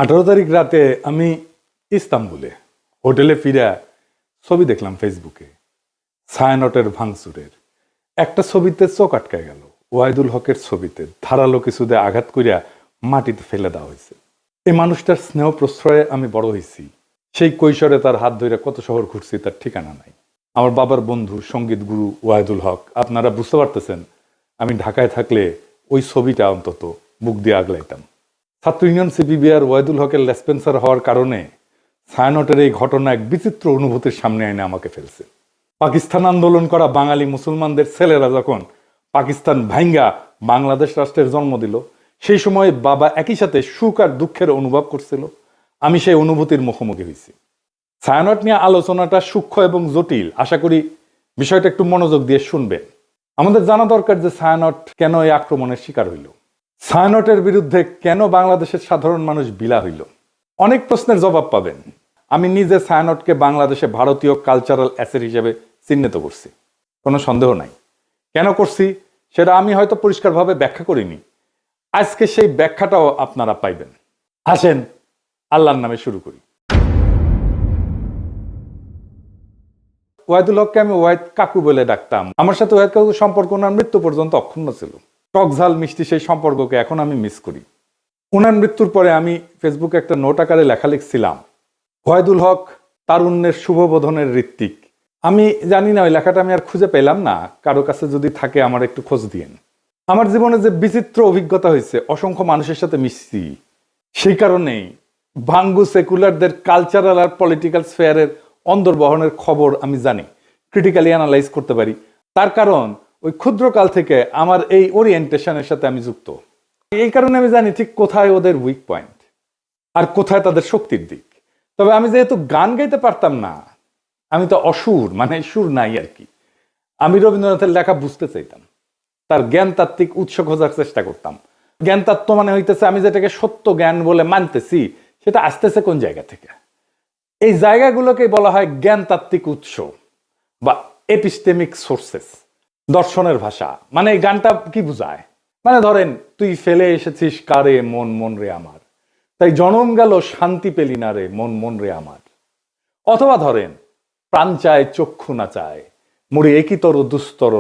18 তারিখ রাতে আমি ইস্তাম্বুলে হোটেলে ফিরে ছবি দেখলাম ফেসবুকে ছায়ানটের ভাঙচুরের একটা ছবিতে চোখ আটকায় গেল। ওয়াহিদুল হকের ছবিতে ধারালো কিছুতে আঘাত করিয়া মাটিতে ফেলে দেওয়া হয়েছে। এই মানুষটার স্নেহ প্রশ্রয়ে আমি বড় হয়েছি। সেই কৈশোরে তার হাত ধরে কত শহর ঘুরছি তার ঠিকানা নাই। আমার বাবার বন্ধু সঙ্গীত গুরু ওয়াহিদুল হক, আপনারা বুঝতে পারতেছেন আমি ঢাকায় থাকলে ওই ছবিটা অন্তত বুক দিয়ে আগলাইতাম। ছাত্র ইউনিয়ন সিপিবিআর ওয়াহিদুল হকের লেসপেন্সার হওয়ার কারণে ছায়ানটের এই ঘটনা এক বিচিত্র অনুভূতির সামনে এনে আমাকে ফেলছে। পাকিস্তান আন্দোলন করা বাঙালি মুসলমানদের ছেলেরা যখন পাকিস্তান ভাঙ্গা বাংলাদেশ রাষ্ট্রের জন্ম দিল, সেই সময় বাবা একই সাথে সুখ আর দুঃখের অনুভব করছিল। আমি সেই অনুভূতির মুখোমুখি হয়েছি। ছায়ানট নিয়ে আলোচনাটা সূক্ষ্ম এবং জটিল, আশা করি বিষয়টা একটু মনোযোগ দিয়ে শুনবেন। আমাদের জানা দরকার যে ছায়ানট কেন এই আক্রমণের শিকার হইল, ছায়ানটের বিরুদ্ধে কেন বাংলাদেশের সাধারণ মানুষ বিলা হইল। অনেক প্রশ্নের জবাব পাবেন। আমি নিজে ছায়ানটকে বাংলাদেশে ভারতীয় কালচারাল অ্যাসেট হিসেবে চিহ্নিত করছি, কোনো সন্দেহ নাই। কেন করছি সেটা আমি হয়তো পরিষ্কারভাবে ব্যাখ্যা করিনি। আজকে সেই ব্যাখ্যাটাও আপনারা পাইবেন। আসেন আল্লাহর নামে শুরু করি। ওয়াহিদুল হককে আমি ওয়াহিদ কাকু বলে ডাকতাম। আমার সাথে ওয়াহিদ কাকুর সম্পর্ক ওনার মৃত্যু পর্যন্ত অক্ষুণ্ণ ছিল। টক ঝাল মিষ্টি সেই সম্পর্ককে এখন আমি মিস করি। ওনার মৃত্যুর পরে আমি ফেসবুকে একটা নোট আকারে লেখা লিখছিলাম, ওয়াহিদুল হক তারুণ্যের শুভবোধনের ঋত্বিক। আমি জানি না ওই লেখাটা আমি আর খুঁজে পেলাম না, কারো কাছে যদি থাকে আমার একটু খোঁজ দিয়েন। আমার জীবনে যে বিচিত্র অভিজ্ঞতা হয়েছে, অসংখ্য মানুষের সাথে মিশছি, সেই কারণেই ভাঙ্গু সেকুলারদের কালচারাল আর পলিটিক্যাল স্ফেয়ারের অন্দরবহনের খবর আমি জানি, ক্রিটিক্যালি অ্যানালাইজ করতে পারি। তার কারণ ওই ক্ষুদ্রকাল থেকে আমার এই ওরিয়েন্টেশনের সাথে আমি যুক্ত। এই কারণে আমি জানি ঠিক কোথায় ওদের উইক পয়েন্ট আর কোথায় তাদের শক্তির দিক। তবে আমি যেহেতু গান গাইতে পারতাম না, আমি তো অসুর, মানে সুর নাই আর কি, আমি রবীন্দ্রনাথের লেখা বুঝতে চাইতাম, তার জ্ঞান তাত্ত্বিক উৎস খোঁজার চেষ্টা করতাম। জ্ঞান তত্ত্ব মানে হইতেছে আমি যেটাকে সত্য জ্ঞান বলে মানতেছি সেটা আসতেছে কোন জায়গা থেকে। এই জায়গাগুলোকে বলা হয় জ্ঞান তাত্ত্বিক উৎস বা এপিস্টেমিক সোর্সেস। দর্শনের ভাষা মানে এই গানটা কি বুঝায়, মানে ধরেন তুই ফেলে এসেছিস কারে মন মন রে আমার, তাই জনম গেল শান্তি পেলি না রে মন মন রে আমার। অথবা ধরেন প্রাণ চায় চক্ষু না চায়, মরি একই তর দুস্তর